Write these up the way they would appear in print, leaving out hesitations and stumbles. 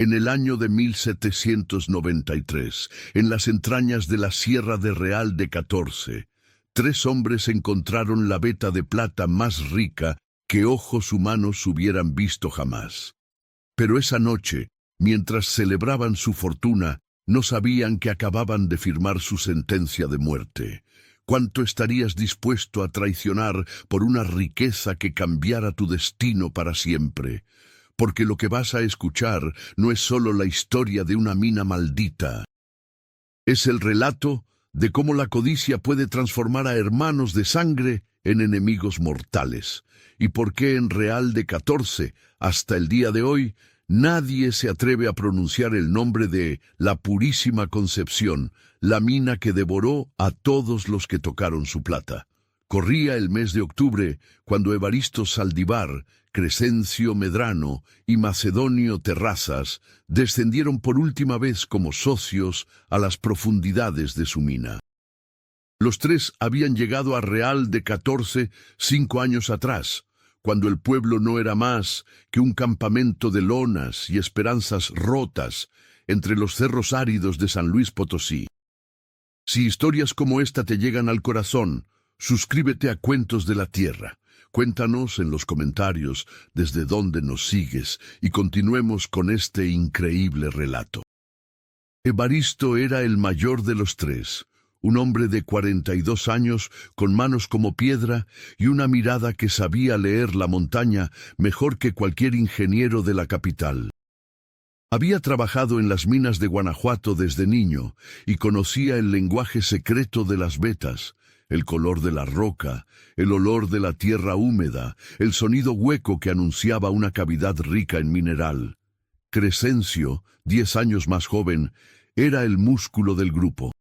En el año de 1793, en las entrañas de la Sierra de Real de 14, tres hombres encontraron la veta de plata más rica que ojos humanos hubieran visto jamás. Pero esa noche, mientras celebraban su fortuna, no sabían que acababan de firmar su sentencia de muerte. ¿Cuánto estarías dispuesto a traicionar por una riqueza que cambiara tu destino para siempre? Porque lo que vas a escuchar no es solo la historia de una mina maldita. Es el relato de cómo la codicia puede transformar a hermanos de sangre en enemigos mortales. Y por qué en Real de 14, hasta el día de hoy, nadie se atreve a pronunciar el nombre de la Purísima Concepción, la mina que devoró a todos los que tocaron su plata. Corría el mes de octubre cuando Evaristo Saldívar, Crescencio Medrano y Macedonio Terrazas descendieron por última vez como socios a las profundidades de su mina. Los tres habían llegado a Real de 14 5 años atrás, cuando el pueblo no era más que un campamento de lonas y esperanzas rotas entre los cerros áridos de San Luis Potosí. Si historias como esta te llegan al corazón, suscríbete a Cuentos de la Tierra. Cuéntanos en los comentarios desde dónde nos sigues y continuemos con este increíble relato. Evaristo era el mayor de los tres, un hombre de 42 años con manos como piedra y una mirada que sabía leer la montaña mejor que cualquier ingeniero de la capital. Había trabajado en las minas de Guanajuato desde niño y conocía el lenguaje secreto de las vetas, el color de la roca, el olor de la tierra húmeda, el sonido hueco que anunciaba una cavidad rica en mineral. Crescencio, 10 años más joven, era el músculo del grupo.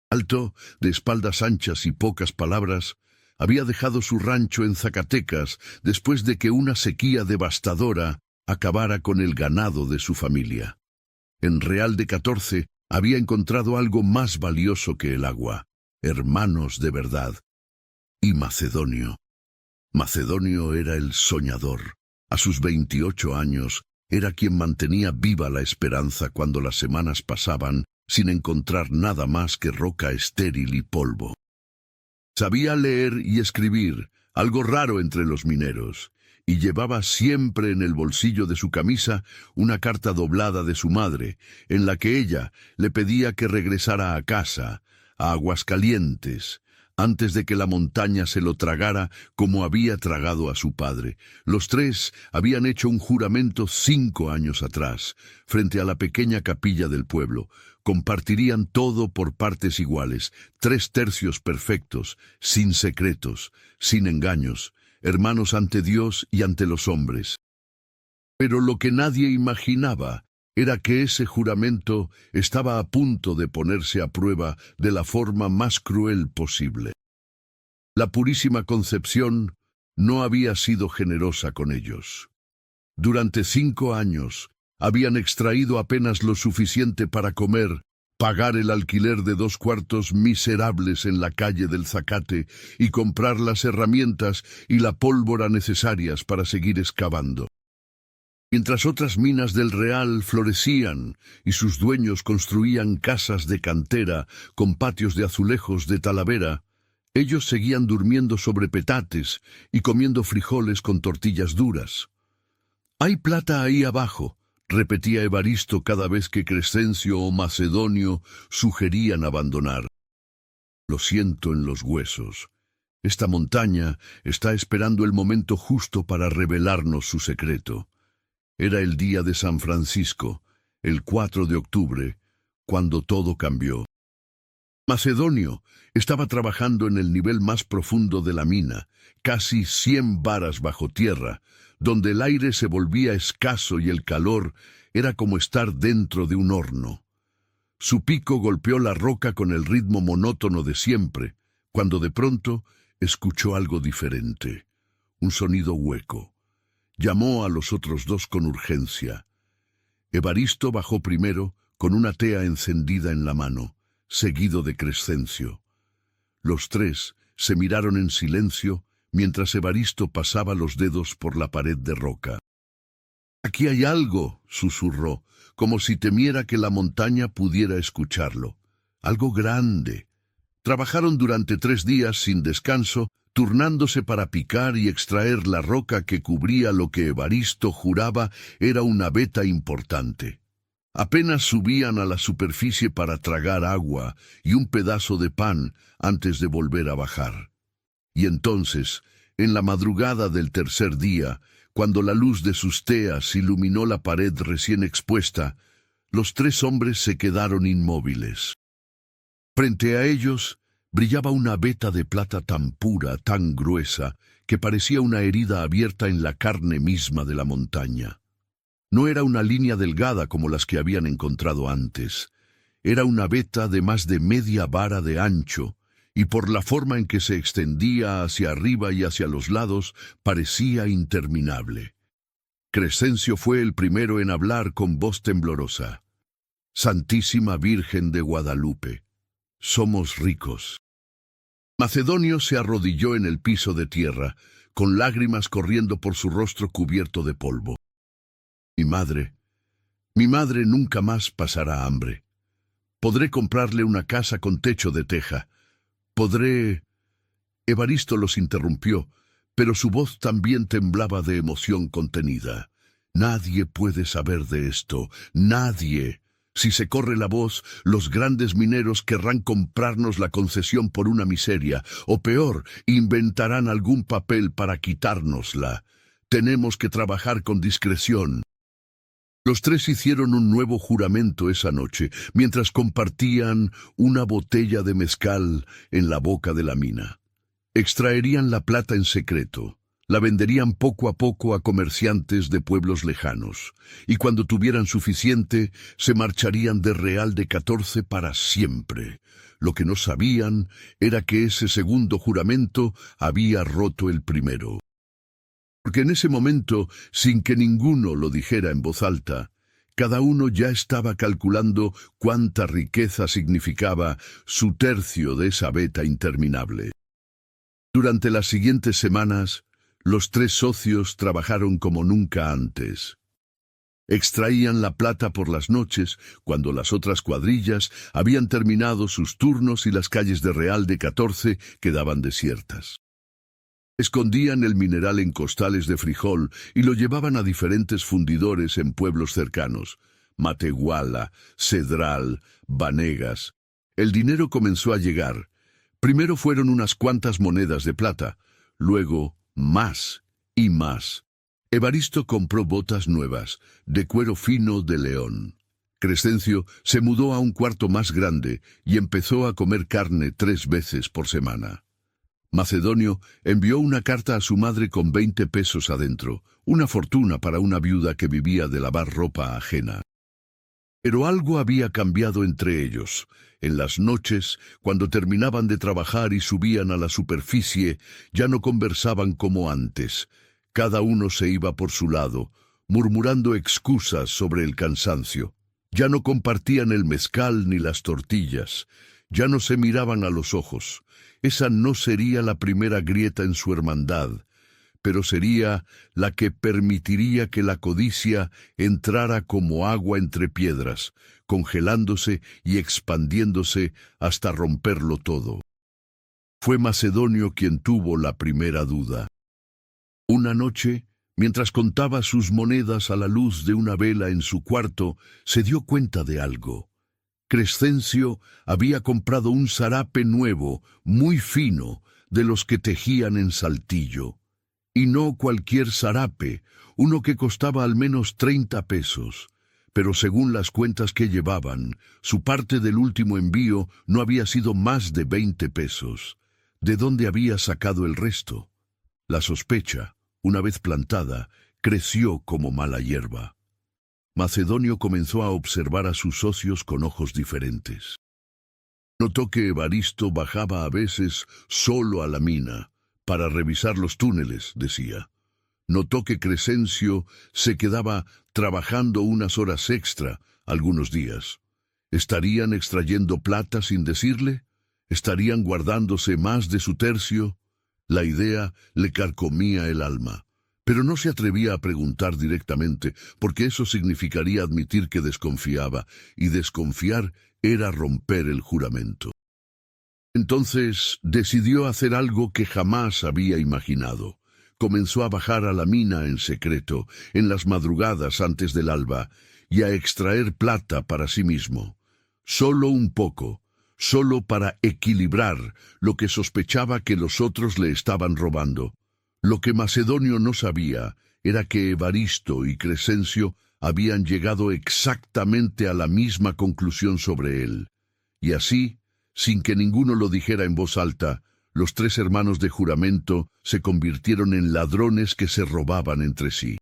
Alto, de espaldas anchas y pocas palabras, había dejado su rancho en Zacatecas después de que una sequía devastadora acabara con el ganado de su familia. En Real de 14 había encontrado algo más valioso que el agua: hermanos de verdad. Y Macedonio. Macedonio era el soñador. A sus 28 años, era quien mantenía viva la esperanza cuando las semanas pasaban sin encontrar nada más que roca estéril y polvo. Sabía leer y escribir, algo raro entre los mineros, y llevaba siempre en el bolsillo de su camisa una carta doblada de su madre, en la que ella le pedía que regresara a casa, a Aguascalientes, antes de que la montaña se lo tragara como había tragado a su padre. Los tres habían hecho un juramento 5 años atrás, frente a la pequeña capilla del pueblo. Compartirían todo por partes iguales, 3/3 perfectos, sin secretos, sin engaños, hermanos ante Dios y ante los hombres. Pero lo que nadie imaginaba era que ese juramento estaba a punto de ponerse a prueba de la forma más cruel posible. La Purísima Concepción no había sido generosa con ellos. Durante 5 años habían extraído apenas lo suficiente para comer, pagar el alquiler de 2 cuartos miserables en la calle del Zacate y comprar las herramientas y la pólvora necesarias para seguir excavando. Mientras otras minas del Real florecían y sus dueños construían casas de cantera con patios de azulejos de Talavera, ellos seguían durmiendo sobre petates y comiendo frijoles con tortillas duras. «Hay plata ahí abajo», repetía Evaristo cada vez que Crescencio o Macedonio sugerían abandonar. «Lo siento en los huesos. Esta montaña está esperando el momento justo para revelarnos su secreto». Era el día de San Francisco, el 4 de octubre, cuando todo cambió. Macedonio estaba trabajando en el nivel más profundo de la mina, casi 100 varas bajo tierra, donde el aire se volvía escaso y el calor era como estar dentro de un horno. Su pico golpeó la roca con el ritmo monótono de siempre, cuando de pronto escuchó algo diferente, un sonido hueco. Llamó a los otros dos con urgencia. Evaristo bajó primero con una tea encendida en la mano, seguido de Crescencio. Los tres se miraron en silencio mientras Evaristo pasaba los dedos por la pared de roca. Aquí hay algo, susurró, como si temiera que la montaña pudiera escucharlo. Algo grande. Trabajaron durante 3 días sin descanso, turnándose para picar y extraer la roca que cubría lo que Evaristo juraba era una veta importante. Apenas subían a la superficie para tragar agua y un pedazo de pan antes de volver a bajar. Y entonces, en la madrugada del 3er día, cuando la luz de sus teas iluminó la pared recién expuesta, los 3 hombres se quedaron inmóviles. Frente a ellos brillaba una veta de plata tan pura, tan gruesa, que parecía una herida abierta en la carne misma de la montaña. No era una línea delgada como las que habían encontrado antes. Era una veta de más de media vara de ancho, y por la forma en que se extendía hacia arriba y hacia los lados, parecía interminable. Crescencio fue el primero en hablar con voz temblorosa. Santísima Virgen de Guadalupe, somos ricos. Macedonio se arrodilló en el piso de tierra, con lágrimas corriendo por su rostro cubierto de polvo. Mi madre nunca más pasará hambre. Podré comprarle una casa con techo de teja. Podré... Evaristo los interrumpió, pero su voz también temblaba de emoción contenida. Nadie puede saber de esto, nadie. Si se corre la voz, los grandes mineros querrán comprarnos la concesión por una miseria, o peor, inventarán algún papel para quitárnosla. Tenemos que trabajar con discreción. Los 3 hicieron un nuevo juramento esa noche, mientras compartían una botella de mezcal en la boca de la mina. Extraerían la plata en secreto, la venderían poco a poco a comerciantes de pueblos lejanos, y cuando tuvieran suficiente, se marcharían de Real de 14 para siempre. Lo que no sabían era que ese segundo juramento había roto el primero. Porque en ese momento, sin que ninguno lo dijera en voz alta, cada uno ya estaba calculando cuánta riqueza significaba su tercio de esa veta interminable. Durante las siguientes semanas, los 3 socios trabajaron como nunca antes. Extraían la plata por las noches, cuando las otras cuadrillas habían terminado sus turnos y las calles de Real de 14 quedaban desiertas. Escondían el mineral en costales de frijol y lo llevaban a diferentes fundidores en pueblos cercanos, Matehuala, Cedral, Banegas. El dinero comenzó a llegar. Primero fueron unas cuantas monedas de plata, luego más y más. Evaristo compró botas nuevas, de cuero fino de león. Crescencio se mudó a un cuarto más grande y empezó a comer carne 3 veces por semana. Macedonio envió una carta a su madre con 20 pesos adentro, una fortuna para una viuda que vivía de lavar ropa ajena. Pero algo había cambiado entre ellos. En las noches, cuando terminaban de trabajar y subían a la superficie, ya no conversaban como antes. Cada uno se iba por su lado, murmurando excusas sobre el cansancio. Ya no compartían el mezcal ni las tortillas. Ya no se miraban a los ojos. Esa no sería la primera grieta en su hermandad, pero sería la que permitiría que la codicia entrara como agua entre piedras, congelándose y expandiéndose hasta romperlo todo. Fue Macedonio quien tuvo la primera duda. Una noche, mientras contaba sus monedas a la luz de una vela en su cuarto, se dio cuenta de algo. Crescencio había comprado un zarape nuevo, muy fino, de los que tejían en Saltillo. Y no cualquier zarape, uno que costaba al menos 30 pesos. Pero según las cuentas que llevaban, su parte del último envío no había sido más de 20 pesos. ¿De dónde había sacado el resto? La sospecha, una vez plantada, creció como mala hierba. Macedonio comenzó a observar a sus socios con ojos diferentes. Notó que Evaristo bajaba a veces solo a la mina, para revisar los túneles, decía. Notó que Crescencio se quedaba trabajando unas horas extra algunos días. ¿Estarían extrayendo plata sin decirle? ¿Estarían guardándose más de su tercio? La idea le carcomía el alma. Pero no se atrevía a preguntar directamente, porque eso significaría admitir que desconfiaba, y desconfiar era romper el juramento. Entonces decidió hacer algo que jamás había imaginado. Comenzó a bajar a la mina en secreto, en las madrugadas antes del alba, y a extraer plata para sí mismo. Solo un poco, solo para equilibrar lo que sospechaba que los otros le estaban robando. Lo que Macedonio no sabía era que Evaristo y Crescencio habían llegado exactamente a la misma conclusión sobre él. Y así, sin que ninguno lo dijera en voz alta, los tres hermanos de juramento se convirtieron en ladrones que se robaban entre sí.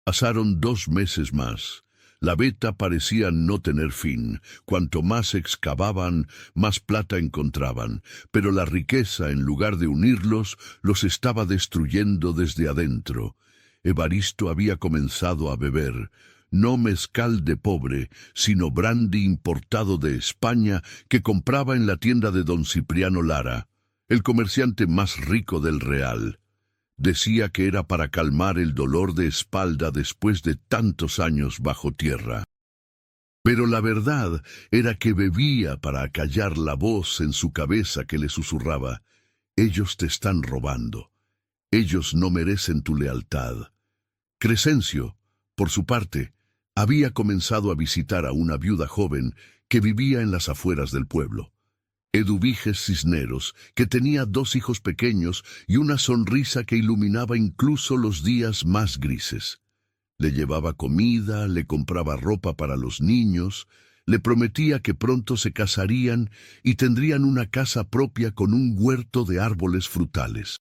Pasaron 2 meses más. La veta parecía no tener fin. Cuanto más excavaban, más plata encontraban, pero la riqueza, en lugar de unirlos, los estaba destruyendo desde adentro. Evaristo había comenzado a beber, no mezcal de pobre, sino brandy importado de España que compraba en la tienda de don Cipriano Lara, el comerciante más rico del Real. Decía que era para calmar el dolor de espalda después de tantos años bajo tierra. Pero la verdad era que bebía para acallar la voz en su cabeza que le susurraba: «Ellos te están robando. Ellos no merecen tu lealtad». Crescencio, por su parte, había comenzado a visitar a una viuda joven que vivía en las afueras del pueblo. Eduviges Cisneros, que tenía 2 hijos pequeños y una sonrisa que iluminaba incluso los días más grises. Le llevaba comida, le compraba ropa para los niños, le prometía que pronto se casarían y tendrían una casa propia con un huerto de árboles frutales.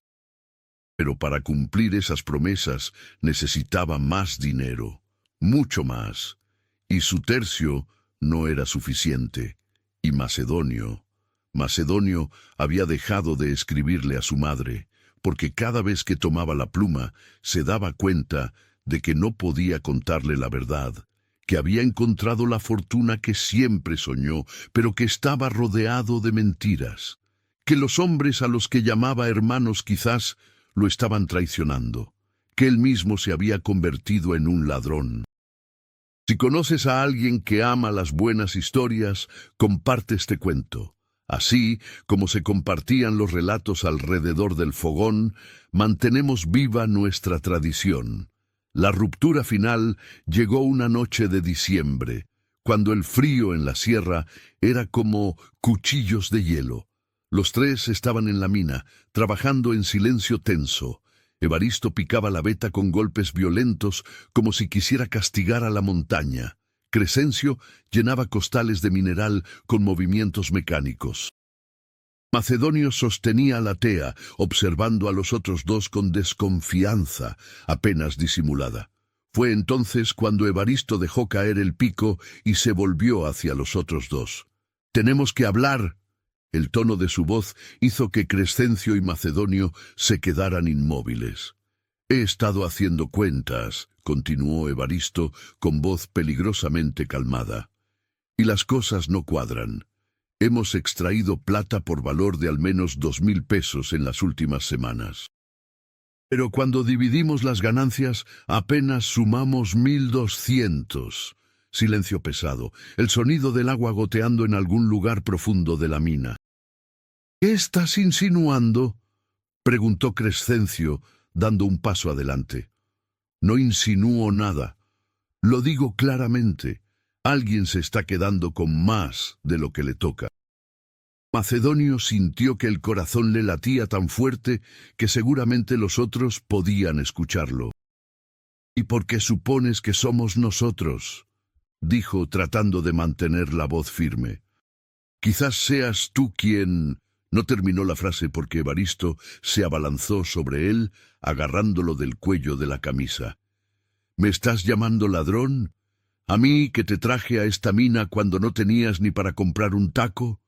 Pero para cumplir esas promesas necesitaba más dinero, mucho más, y su tercio no era suficiente. Y Macedonio había dejado de escribirle a su madre, porque cada vez que tomaba la pluma se daba cuenta de que no podía contarle la verdad, que había encontrado la fortuna que siempre soñó, pero que estaba rodeado de mentiras, que los hombres a los que llamaba hermanos quizás lo estaban traicionando, que él mismo se había convertido en un ladrón. Si conoces a alguien que ama las buenas historias, comparte este cuento. Así como se compartían los relatos alrededor del fogón, mantenemos viva nuestra tradición. La ruptura final llegó una noche de diciembre, cuando el frío en la sierra era como cuchillos de hielo. Los tres estaban en la mina, trabajando en silencio tenso. Evaristo picaba la veta con golpes violentos, como si quisiera castigar a la montaña. Crescencio llenaba costales de mineral con movimientos mecánicos. Macedonio sostenía la tea, observando a los otros dos con desconfianza, apenas disimulada. Fue entonces cuando Evaristo dejó caer el pico y se volvió hacia los otros dos. «Tenemos que hablar». El tono de su voz hizo que Crescencio y Macedonio se quedaran inmóviles. «He estado haciendo cuentas», continuó Evaristo con voz peligrosamente calmada, «y las cosas no cuadran. Hemos extraído plata por valor de al menos 2.000 pesos en las últimas semanas. Pero cuando dividimos las ganancias, apenas sumamos 1.200. Silencio pesado, el sonido del agua goteando en algún lugar profundo de la mina. «¿Qué estás insinuando?», preguntó Crescencio, dando un paso adelante. «No insinúo nada. Lo digo claramente. Alguien se está quedando con más de lo que le toca». Macedonio sintió que el corazón le latía tan fuerte que seguramente los otros podían escucharlo. «¿Y por qué supones que somos nosotros?», dijo tratando de mantener la voz firme. «Quizás seas tú quien...». No terminó la frase porque Evaristo se abalanzó sobre él, agarrándolo del cuello de la camisa. «¿Me estás llamando ladrón? ¿A mí que te traje a esta mina cuando no tenías ni para comprar un taco?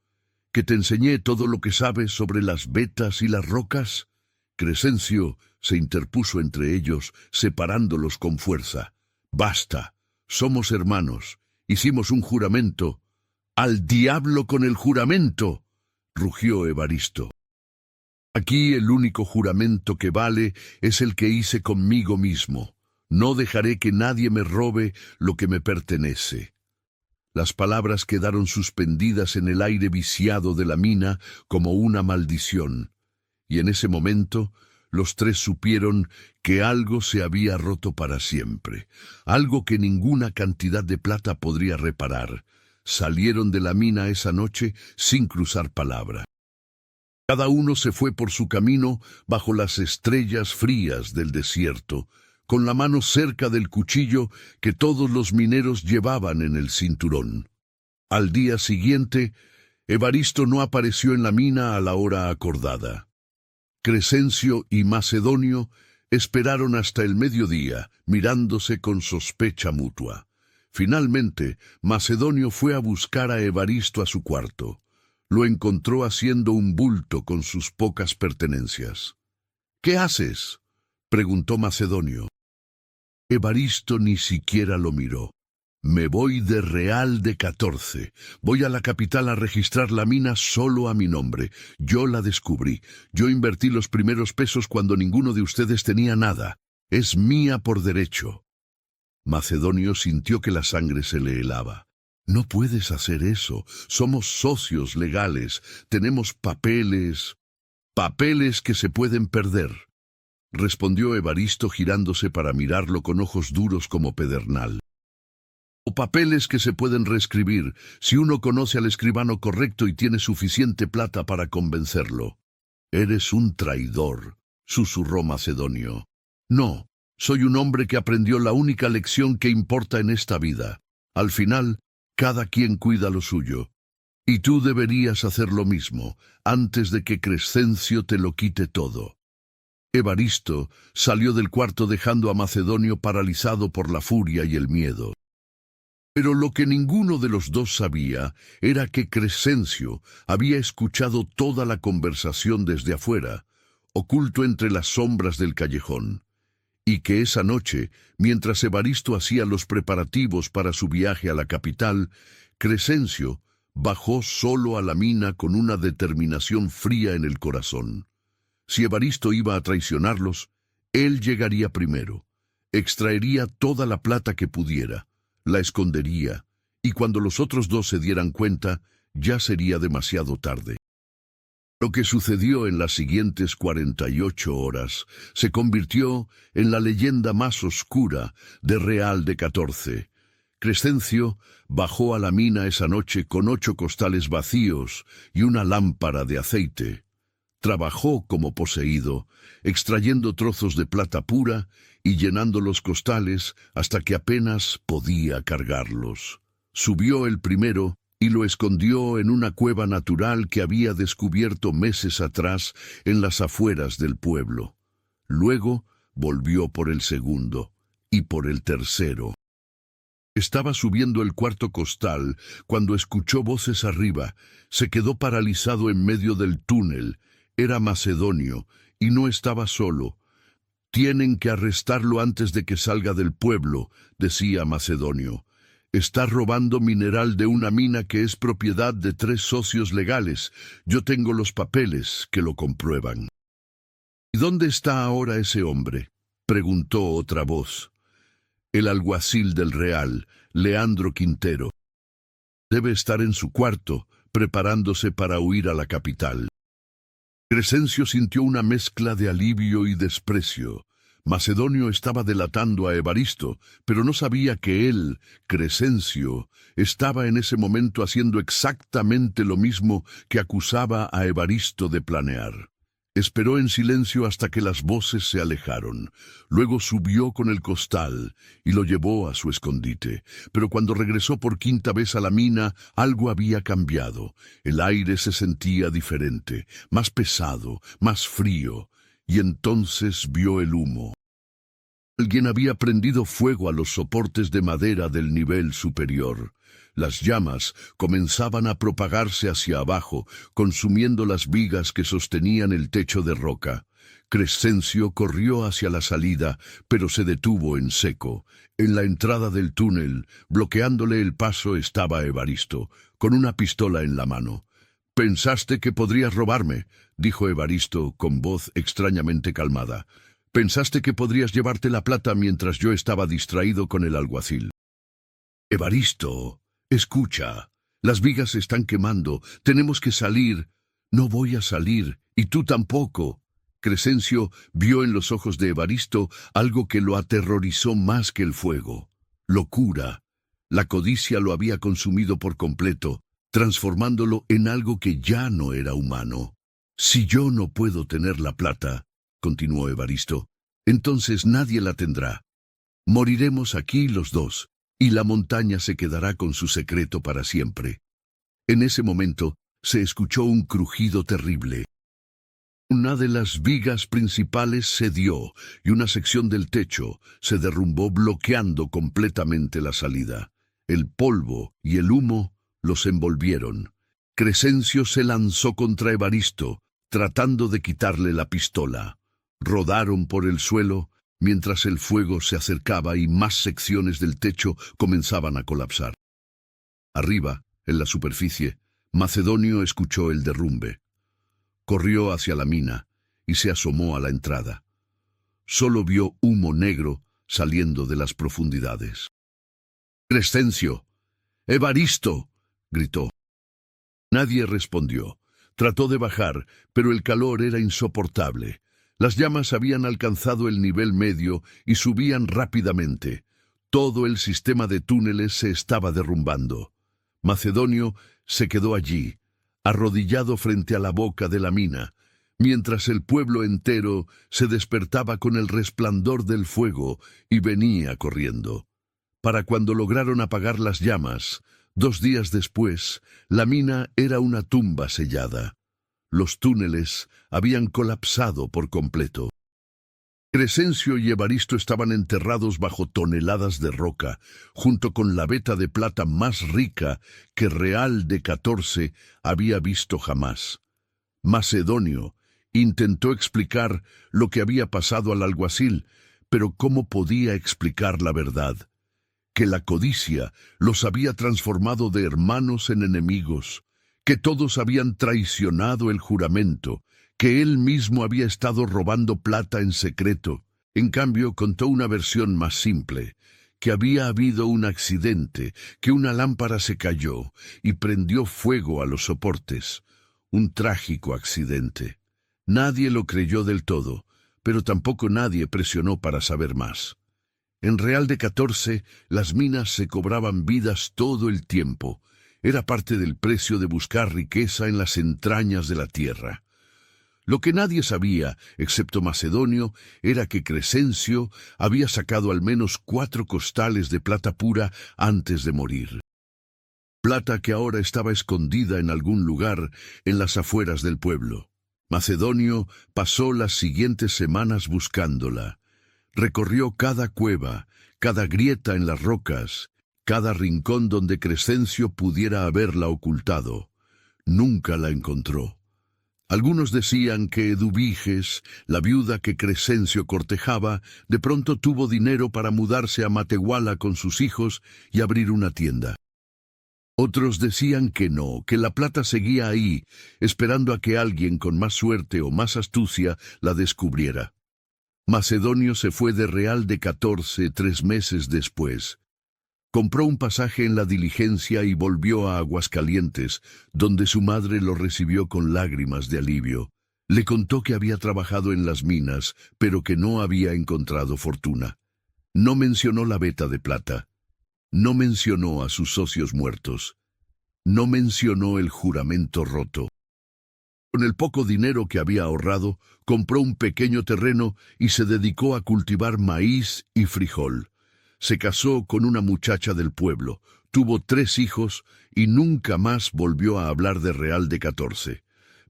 ¿Que te enseñé todo lo que sabes sobre las vetas y las rocas?» Crescencio se interpuso entre ellos, separándolos con fuerza. «Basta, somos hermanos, hicimos un juramento». «¡Al diablo con el juramento!», rugió Evaristo. Aquí el único juramento que vale es el que hice conmigo mismo. No dejaré que nadie me robe lo que me pertenece. Las palabras quedaron suspendidas en el aire viciado de la mina como una maldición, y en ese momento los tres supieron que algo se había roto para siempre, algo que ninguna cantidad de plata podría reparar. Salieron de la mina esa noche sin cruzar palabra. Cada uno se fue por su camino bajo las estrellas frías del desierto, con la mano cerca del cuchillo que todos los mineros llevaban en el cinturón. Al día siguiente, Evaristo no apareció en la mina a la hora acordada. Crescencio y Macedonio esperaron hasta el mediodía, mirándose con sospecha mutua. Finalmente, Macedonio fue a buscar a Evaristo a su cuarto. Lo encontró haciendo un bulto con sus pocas pertenencias. «¿Qué haces?», preguntó Macedonio. Evaristo ni siquiera lo miró. «Me voy de Real de 14. Voy a la capital a registrar la mina solo a mi nombre. Yo la descubrí. Yo invertí los primeros pesos cuando ninguno de ustedes tenía nada. Es mía por derecho». Macedonio sintió que la sangre se le helaba. «No puedes hacer eso. Somos socios legales. Tenemos papeles. Papeles que se pueden perder», respondió Evaristo girándose para mirarlo con ojos duros como pedernal. «O papeles que se pueden reescribir si uno conoce al escribano correcto y tiene suficiente plata para convencerlo». «Eres un traidor», susurró Macedonio. «No, soy un hombre que aprendió la única lección que importa en esta vida. Al final, cada quien cuida lo suyo. Y tú deberías hacer lo mismo, antes de que Crescencio te lo quite todo». Evaristo salió del cuarto dejando a Macedonio paralizado por la furia y el miedo. Pero lo que ninguno de los dos sabía era que Crescencio había escuchado toda la conversación desde afuera, oculto entre las sombras del callejón, y que esa noche, mientras Evaristo hacía los preparativos para su viaje a la capital, Crescencio bajó solo a la mina con una determinación fría en el corazón. Si Evaristo iba a traicionarlos, él llegaría primero, extraería toda la plata que pudiera, la escondería, y cuando los otros dos se dieran cuenta, ya sería demasiado tarde. Lo que sucedió en las siguientes 48 horas se convirtió en la leyenda más oscura de Real de 14. Crescencio bajó a la mina esa noche con 8 costales vacíos y una lámpara de aceite. Trabajó como poseído, extrayendo trozos de plata pura y llenando los costales hasta que apenas podía cargarlos. Subió el primero y lo escondió en una cueva natural que había descubierto meses atrás en las afueras del pueblo. Luego volvió por el segundo y por el tercero. Estaba subiendo el cuarto costal cuando escuchó voces arriba. Se quedó paralizado en medio del túnel. Era Macedonio y no estaba solo. «Tienen que arrestarlo antes de que salga del pueblo», decía Macedonio. «Está robando mineral de una mina que es propiedad de 3 socios legales. Yo tengo los papeles que lo comprueban». «¿Y dónde está ahora ese hombre?», preguntó otra voz. «El alguacil del Real, Leandro Quintero. Debe estar en su cuarto, preparándose para huir a la capital». Crescencio sintió una mezcla de alivio y desprecio. Macedonio estaba delatando a Evaristo, pero no sabía que él, Crescencio, estaba en ese momento haciendo exactamente lo mismo que acusaba a Evaristo de planear. Esperó en silencio hasta que las voces se alejaron. Luego subió con el costal y lo llevó a su escondite. Pero cuando regresó por 5ª vez a la mina, algo había cambiado. El aire se sentía diferente, más pesado, más frío, y entonces vio el humo. Alguien había prendido fuego a los soportes de madera del nivel superior. Las llamas comenzaban a propagarse hacia abajo, consumiendo las vigas que sostenían el techo de roca. Crescencio corrió hacia la salida, pero se detuvo en seco. En la entrada del túnel, bloqueándole el paso, estaba Evaristo, con una pistola en la mano. «Pensaste que podrías robarme», dijo Evaristo con voz extrañamente calmada. «Pensaste que podrías llevarte la plata mientras yo estaba distraído con el alguacil». «Evaristo, escucha. Las vigas se están quemando. Tenemos que salir». «No voy a salir, y tú tampoco». Crescencio vio en los ojos de Evaristo algo que lo aterrorizó más que el fuego. Locura. La codicia lo había consumido por completo, transformándolo en algo que ya no era humano. «Si yo no puedo tener la plata», continuó Evaristo, «entonces nadie la tendrá. Moriremos aquí los dos, y la montaña se quedará con su secreto para siempre». En ese momento se escuchó un crujido terrible. Una de las vigas principales cedió y una sección del techo se derrumbó bloqueando completamente la salida. El polvo y el humo los envolvieron. Crescencio se lanzó contra Evaristo, tratando de quitarle la pistola. Rodaron por el suelo mientras el fuego se acercaba y más secciones del techo comenzaban a colapsar. Arriba, en la superficie, Macedonio escuchó el derrumbe. Corrió hacia la mina y se asomó a la entrada. Solo vio humo negro saliendo de las profundidades. «¡Crescencio! ¡Evaristo!», gritó. Nadie respondió. Trató de bajar, pero el calor era insoportable. Las llamas habían alcanzado el nivel medio y subían rápidamente. Todo el sistema de túneles se estaba derrumbando. Macedonio se quedó allí, arrodillado frente a la boca de la mina, mientras el pueblo entero se despertaba con el resplandor del fuego y venía corriendo. Para cuando lograron apagar las llamas, 2 días después, la mina era una tumba sellada. Los túneles habían colapsado por completo. Crescencio y Evaristo estaban enterrados bajo toneladas de roca, junto con la veta de plata más rica que Real de 14 había visto jamás. Macedonio intentó explicar lo que había pasado al alguacil, pero ¿cómo podía explicar la verdad? Que la codicia los había transformado de hermanos en enemigos, que todos habían traicionado el juramento, que él mismo había estado robando plata en secreto. En cambio, contó una versión más simple, que había habido un accidente, que una lámpara se cayó y prendió fuego a los soportes. Un trágico accidente. Nadie lo creyó del todo, pero tampoco nadie presionó para saber más. En Real de 14, las minas se cobraban vidas todo el tiempo. Era parte del precio de buscar riqueza en las entrañas de la tierra. Lo que nadie sabía, excepto Macedonio, era que Crescencio había sacado al menos 4 costales de plata pura antes de morir. Plata que ahora estaba escondida en algún lugar en las afueras del pueblo. Macedonio pasó las siguientes semanas buscándola. Recorrió cada cueva, cada grieta en las rocas, cada rincón donde Crescencio pudiera haberla ocultado. Nunca la encontró. Algunos decían que Eduviges, la viuda que Crescencio cortejaba, de pronto tuvo dinero para mudarse a Matehuala con sus hijos y abrir una tienda. Otros decían que no, que la plata seguía ahí, esperando a que alguien con más suerte o más astucia la descubriera. Macedonio se fue de Real de 14 3 meses después. Compró un pasaje en la diligencia y volvió a Aguascalientes, donde su madre lo recibió con lágrimas de alivio. Le contó que había trabajado en las minas, pero que no había encontrado fortuna. No mencionó la veta de plata. No mencionó a sus socios muertos. No mencionó el juramento roto. Con el poco dinero que había ahorrado, compró un pequeño terreno y se dedicó a cultivar maíz y frijol. Se casó con una muchacha del pueblo, tuvo 3 hijos y nunca más volvió a hablar de Real de 14.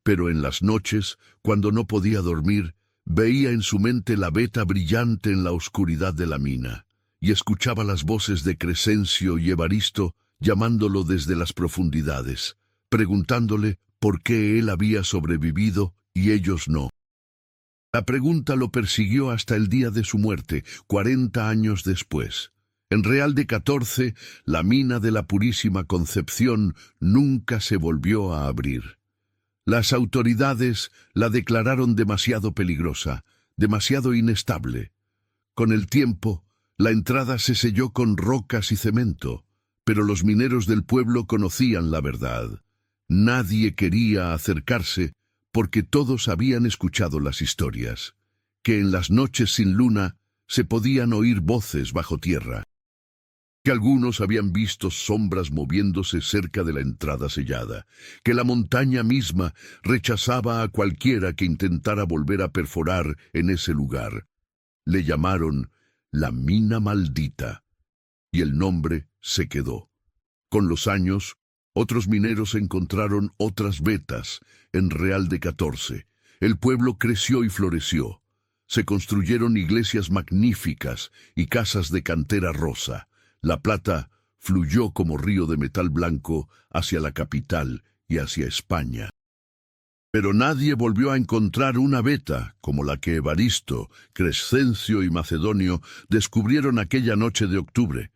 Pero en las noches, cuando no podía dormir, veía en su mente la veta brillante en la oscuridad de la mina, y escuchaba las voces de Crescencio y Evaristo llamándolo desde las profundidades, preguntándole por qué él había sobrevivido y ellos no. La pregunta lo persiguió hasta el día de su muerte, 40 años después. En Real de 14, la mina de la Purísima Concepción nunca se volvió a abrir. Las autoridades la declararon demasiado peligrosa, demasiado inestable. Con el tiempo, la entrada se selló con rocas y cemento, pero los mineros del pueblo conocían la verdad. Nadie quería acercarse porque todos habían escuchado las historias, que en las noches sin luna se podían oír voces bajo tierra, que algunos habían visto sombras moviéndose cerca de la entrada sellada, que la montaña misma rechazaba a cualquiera que intentara volver a perforar en ese lugar. Le llamaron la mina maldita, y el nombre se quedó. Con los años, otros mineros encontraron otras vetas en Real de 14. El pueblo creció y floreció. Se construyeron iglesias magníficas y casas de cantera rosa. La plata fluyó como río de metal blanco hacia la capital y hacia España. Pero nadie volvió a encontrar una veta como la que Evaristo, Crescencio y Macedonio descubrieron aquella noche de octubre.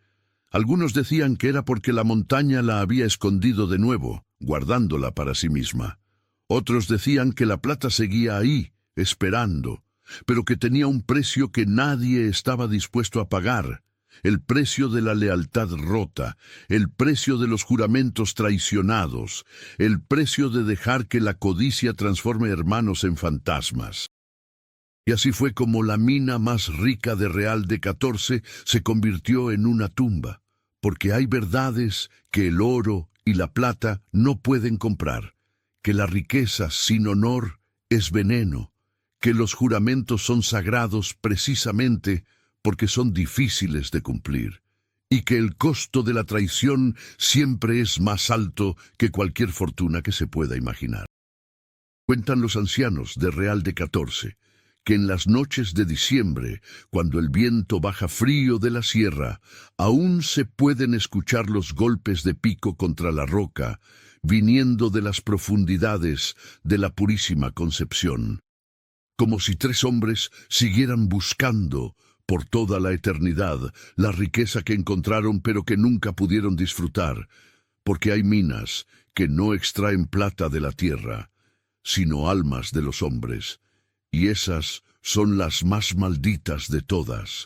Algunos decían que era porque la montaña la había escondido de nuevo, guardándola para sí misma. Otros decían que la plata seguía ahí, esperando, pero que tenía un precio que nadie estaba dispuesto a pagar. El precio de la lealtad rota, el precio de los juramentos traicionados, el precio de dejar que la codicia transforme hermanos en fantasmas. Y así fue como la mina más rica de Real de 14 se convirtió en una tumba, porque hay verdades que el oro y la plata no pueden comprar, que la riqueza sin honor es veneno, que los juramentos son sagrados precisamente porque son difíciles de cumplir, y que el costo de la traición siempre es más alto que cualquier fortuna que se pueda imaginar. Cuentan los ancianos de Real de 14 que en las noches de diciembre, cuando el viento baja frío de la sierra, aún se pueden escuchar los golpes de pico contra la roca, viniendo de las profundidades de la Purísima Concepción, como si tres hombres siguieran buscando por toda la eternidad la riqueza que encontraron pero que nunca pudieron disfrutar, porque hay minas que no extraen plata de la tierra, sino almas de los hombres, y esas son las más malditas de todas.